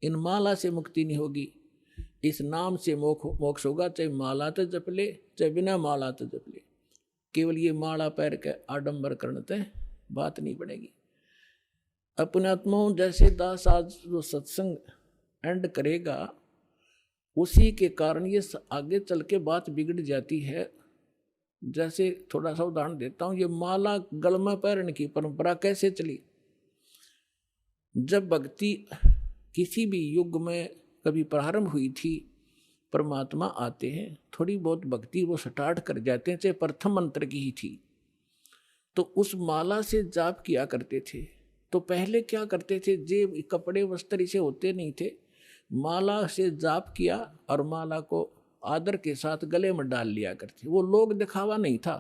इन माला से मुक्ति नहीं होगी, इस नाम से मोक्ष होगा, चाहे माला तो जप ले चाहे बिना माला तो जप ले। केवल ये माला पैर के आडंबर करते बात नहीं बनेगी। अपने आत्माओं जैसे दास आज जो सत्संग एंड करेगा उसी के कारण ये आगे चल के बात बिगड़ जाती है। जैसे थोड़ा सा उदाहरण देता हूँ, ये माला गल में पहनने की परंपरा कैसे चली। जब भक्ति किसी भी युग में कभी प्रारंभ हुई थी, परमात्मा आते हैं, थोड़ी बहुत भक्ति वो स्टार्ट कर जाते हैं, चाहे प्रथम मंत्र की ही थी, तो उस माला से जाप किया करते थे। तो पहले क्या करते थे, जे कपड़े वस्त्र इसे होते नहीं थे, माला से जाप किया और माला को आदर के साथ गले में डाल लिया करते। वो लोग दिखावा नहीं था,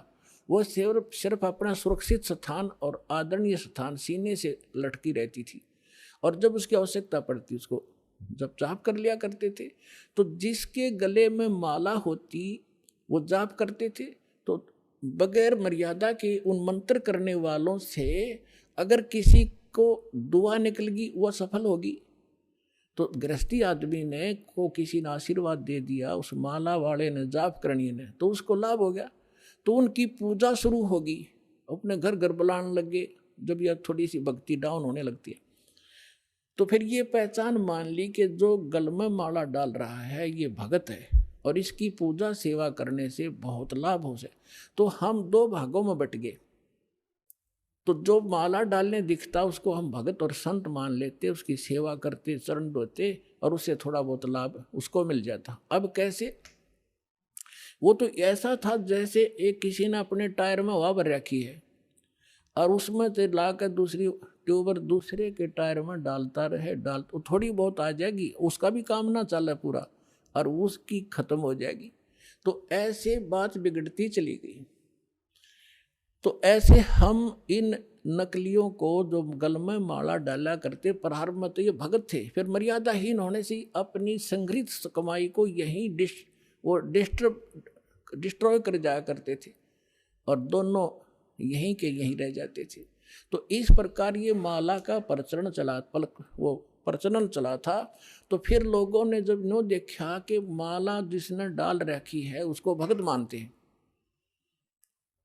वो सिर्फ अपना सुरक्षित स्थान और आदरणीय स्थान सीने से लटकी रहती थी, और जब उसकी आवश्यकता पड़ती उसको जब जाप कर लिया करते थे। तो जिसके गले में माला होती वो जाप करते थे, तो बगैर मर्यादा के उन मंत्र करने वालों से अगर किसी को दुआ निकल गई वह सफल होगी। तो गृहस्थी आदमी ने को किसी ने आशीर्वाद दे दिया, उस माला वाले ने जाप करनी ने, तो उसको लाभ हो गया, तो उनकी पूजा शुरू होगी, अपने घर घर बुलाने लगे। जब यह थोड़ी सी भक्ति डाउन होने लगती है तो फिर ये पहचान मान ली कि जो गल में माला डाल रहा है ये भगत है और इसकी पूजा सेवा करने से बहुत लाभ हो जाए। तो हम दो भागों में बट गए। तो जो माला डालने दिखता उसको हम भगत और संत मान लेते, उसकी सेवा करते, चरण धोते और उससे थोड़ा बहुत लाभ उसको मिल जाता। अब कैसे, वो तो ऐसा था जैसे एक किसी ने अपने टायर में हवा भर रखी है और उसमें से ला कर दूसरी ट्यूबर दूसरे के टायर में डालता रहे, तो थोड़ी बहुत आ जाएगी, उसका भी काम ना चले पूरा और उसकी खत्म हो जाएगी। तो ऐसे बात बिगड़ती चली गई। तो ऐसे हम इन नकलियों को जो गल में माला डाला करते, प्रारंभ में तो ये भगत थे, फिर मर्यादाहीन होने से अपनी संग्रहित कमाई को यहीं डिस्ट्रॉय कर जाया करते थे और दोनों यहीं के यहीं रह जाते थे। तो इस प्रकार ये माला का प्रचलन चला था। तो फिर लोगों ने जब नो देखा कि माला जिसने डाल रखी है उसको भगत मानते हैं,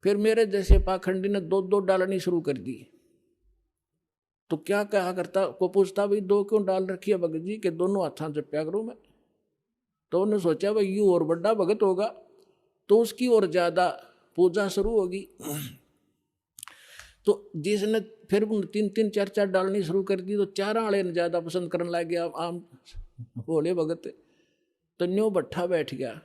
फिर मेरे जैसे पाखंडी ने दो दो डालनी शुरू कर दी। तो क्या कहा करता को पूछता, भाई दो क्यों डाल रखी है भगत जी के, दोनों हाथों से जपया करूं मैं। तो उन्होंने सोचा भाई यू और बड़ा भगत होगा तो उसकी और ज्यादा पूजा शुरू होगी। तो जिसने फिर 3-3 4-4 डालनी शुरू कर दी तो 4 वाले ने ज्यादा पसंद करने लग गया आम बोले भगत। तो न्यू भट्ठा बैठ गया।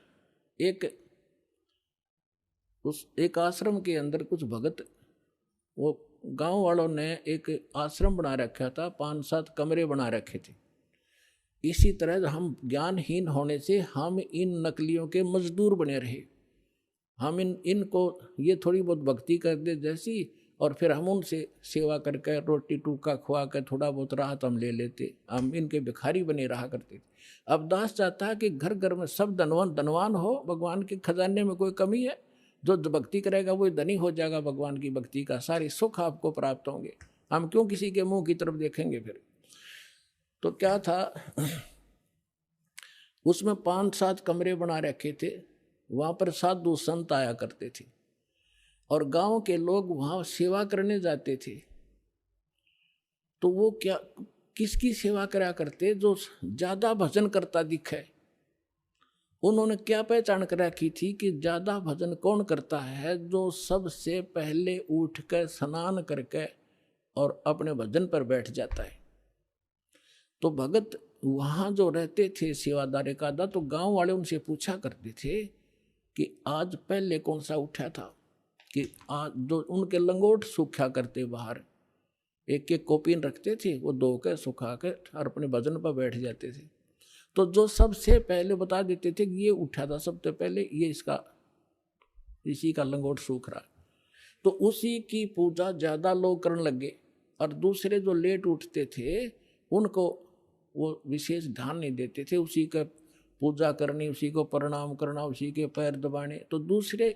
एक आश्रम के अंदर कुछ भगत, वो गांव वालों ने एक आश्रम बना रखा था, 5-7 कमरे बना रखे थे। इसी तरह हम ज्ञानहीन होने से हम इन नकलियों के मजदूर बने रहे। हम इनको ये थोड़ी बहुत भक्ति कर दे जैसी, और फिर हम उनसे सेवा करके रोटी टूका खुआ कर थोड़ा बहुत राहत हम ले लेते, हम इनके भिखारी बने रहा करते थे। अब दास चाहता है कि घर घर में सब धनवान हो, भगवान के खजाने में कोई कमी है, जो भक्ति करेगा वो धनी हो जाएगा, भगवान की भक्ति का सारे सुख आपको प्राप्त होंगे, हम क्यों किसी के मुंह की तरफ देखेंगे। फिर तो क्या था, उसमें 5-7 कमरे बना रखे थे, वहाँ पर साधु संत आया करते थे और गांव के लोग वहाँ सेवा करने जाते थे। तो वो क्या किसकी सेवा करा करते, जो ज्यादा भजन करता दिखे। उन्होंने क्या पहचान कर रखी थी कि ज्यादा भजन कौन करता है, जो सबसे पहले उठ कर स्नान करके और अपने भजन पर बैठ जाता है। तो भगत वहाँ जो रहते थे सेवादारी का, तो गांव वाले उनसे पूछा करते थे कि आज पहले कौन सा उठा था, कि आज जो उनके लंगोट सूखा करते बाहर, एक एक कोपिन रखते थे, वो धो कर सुखा कर और अपने भजन पर बैठ जाते थे। तो जो सबसे पहले बता देते थे कि ये उठा था सबसे पहले, ये इसी का लंगोट सूख रहा, तो उसी की पूजा ज्यादा लोग करने लगे। और दूसरे जो लेट उठते थे उनको वो विशेष ध्यान नहीं देते थे, उसी का पूजा करनी, उसी को प्रणाम करना, उसी के पैर दबाने। तो दूसरे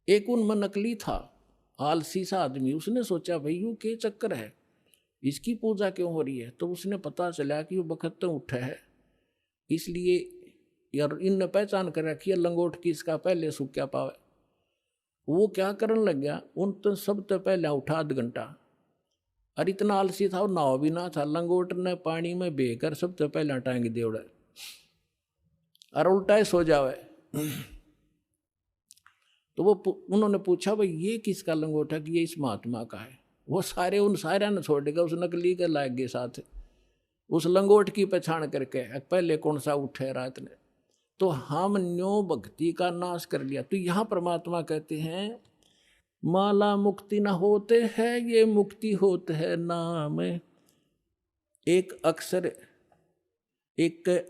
एक उनमें नकली था, आलसी सा आदमी, उसने सोचा भाई यू के चक्कर है, इसकी पूजा क्यों हो रही है? तो उसने पता चला कि वो बखत तो उठा है, इसलिए यार इनने पहचान कर रखी है लंगोट की, इसका पहले सूख क्या पावे। वो क्या करने लग गया, उन तो सब तो पहले उठा 8 घंटा, और इतना आलसी था और नाव भी ना था। लंगोट ने पानी में बेकर सबसे पहले टांग दे उड़ा और उल्टा ही सो जावे। तो वो उन्होंने पूछा भाई ये किसका लंगोट है? कि ये इस महात्मा का है। वो सारे उन सारे ने छोड़ देगा, उस नकली के लाग गए साथ, उस लंगोट की पहचान करके पहले कौन सा उठे रात ने। तो हम न्यो भक्ति का नाश कर लिया। तो यहाँ परमात्मा कहते हैं माला मुक्ति न होते है, ये मुक्ति होते है नाम। एक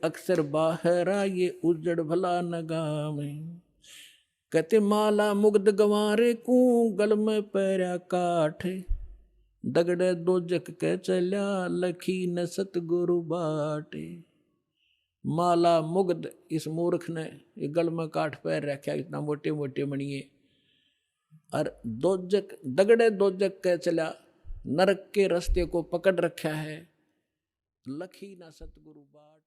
अक्षर बाहरा, ये उजड़ भला नगाम। कहते माला मुग्ध गंवारे को, गल में पैरा काठ। दगड़े दो जग के चल्या, लखी न सतगुरु बाटे। माला मुग्ध, इस मूर्ख ने ये गल में काठ पैर रखा, इतना मोटे मोटे मणिये। और दोजक दगड़े दोजक के चला, नरक के रास्ते को पकड़ रखा है। लखी ना सतगुरु बाट।